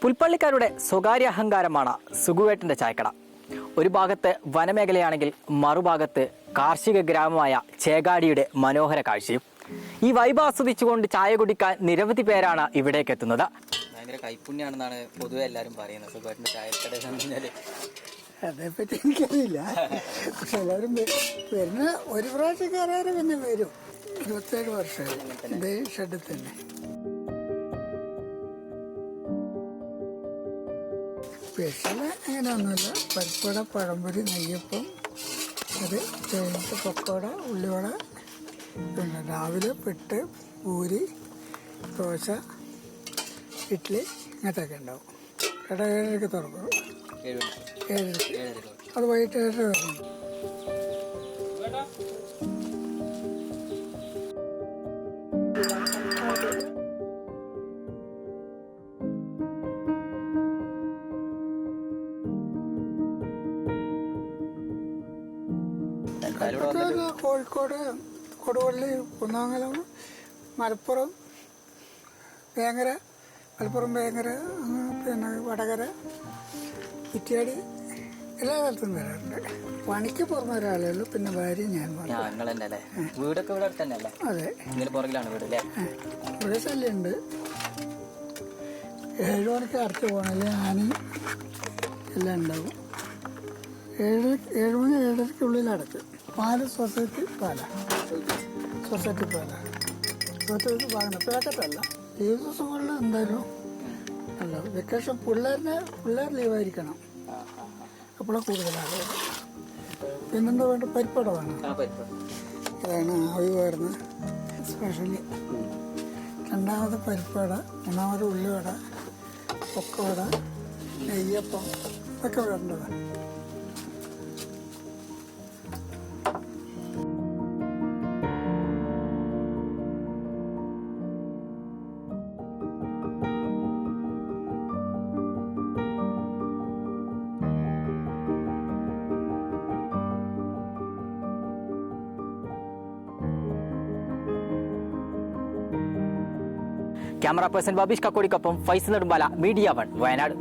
പുൽപ്പള്ളിക്കാരുടെ സ്വകാര്യ അഹങ്കാരമാണ് സുഗുവേട്ടന്റെ ചായക്കട. ഒരു ഭാഗത്ത് വനമേഖലയാണെങ്കിൽ മറുഭാഗത്ത് കാർഷിക ഗ്രാമമായ ചേകാടിയുടെ മനോഹര കാഴ്ചയും. ഈ വൈബ് ആസ്വദിച്ചുകൊണ്ട് ചായ കുടിക്കാൻ നിരവധി പേരാണ് ഇവിടേക്ക് എത്തുന്നത്. ഭയങ്കര കൈപ്പുണ്യാണെന്നാണ് പൊതുവെ എല്ലാവരും പറയുന്നത്. സുഗുവേട്ടന്റെ ചായക്കട അതേപ്പറ്റി എനിക്കറിയില്ല. പക്ഷെ എല്ലാവരും വരുന്ന ഒരു പ്രാവശ്യം കയറാറ് പിന്നെ വരും. 27 വർഷമായി ഇതേ ഷെഡിൽ തന്നെ. സ്പെഷ്യൽ അങ്ങനെയൊന്നുമില്ല. പരിപ്പുവട, പഴംപൊരി, നെയ്യപ്പം, അത് കഴിഞ്ഞിട്ട് പക്കോട, ഉള്ളിവട, പിന്നെ രാവിലെ പുട്ട്, പൂരി, ദോശ, ഇഡ്ഡലി ഇങ്ങനത്തെയൊക്കെ ഉണ്ടാവും. കട 7:30 തുറക്കും. 7:30. അത് വൈകിട്ട് 7:30 വരണം. കോഴിക്കോട്, കൊടുവള്ളി, കുന്നാങ്കലം, മലപ്പുറം, വേങ്ങര, പിന്നെ വടകര, കുറ്റ്യാടി, എല്ലാ സ്ഥലത്തും വരാറുണ്ട്. പണിക്ക് പുറമെ ഒരാളേ ഉള്ളൂ. പിന്നെ ഭാര്യ ഞാൻ വീടൊക്കെ ഇവിടെ തന്നെയല്ലേ? അതെ, പുറകിലാണ് വീട് അല്ലേ? ഇവിടെ ശല്യമുണ്ട്. 7 മണിക്ക് അടച്ച് പോകണല്ലേ ആനയും എല്ലാം ഉണ്ടാവും. 7 മണി 7:30 അടച്ച്. പാല് സൊസൈറ്റി പാലാണ്. സൊസൈറ്റി വാങ്ങണം. പാക്കറ്റല്ല. ലീവ് ദിവസങ്ങളിൽ എന്തായാലും അല്ല. വെക്കേഷൻ പിള്ളേർ ലീവായിരിക്കണം. അപ്പോഴാണ് കൂടുതലാണ്. പിന്നെന്താ വേണ്ട? പരിപ്പട വേണം. അതാണ് ആവി വരുന്നത് സ്പെഷ്യലി. രണ്ടാമത് പരിപ്പട, മൂന്നാമത് ഉള്ളിവട, പൊക്കവട, നെയ്യപ്പം ഇതൊക്കെ വേണ്ടതാണ്. ക്യാമറ പേഴ്സൺ ബാബീഷ് കക്കോടിക്കൊപ്പം ഫൈസ് നെടുമ്പാല, മീഡിയ 1, വയനാട്.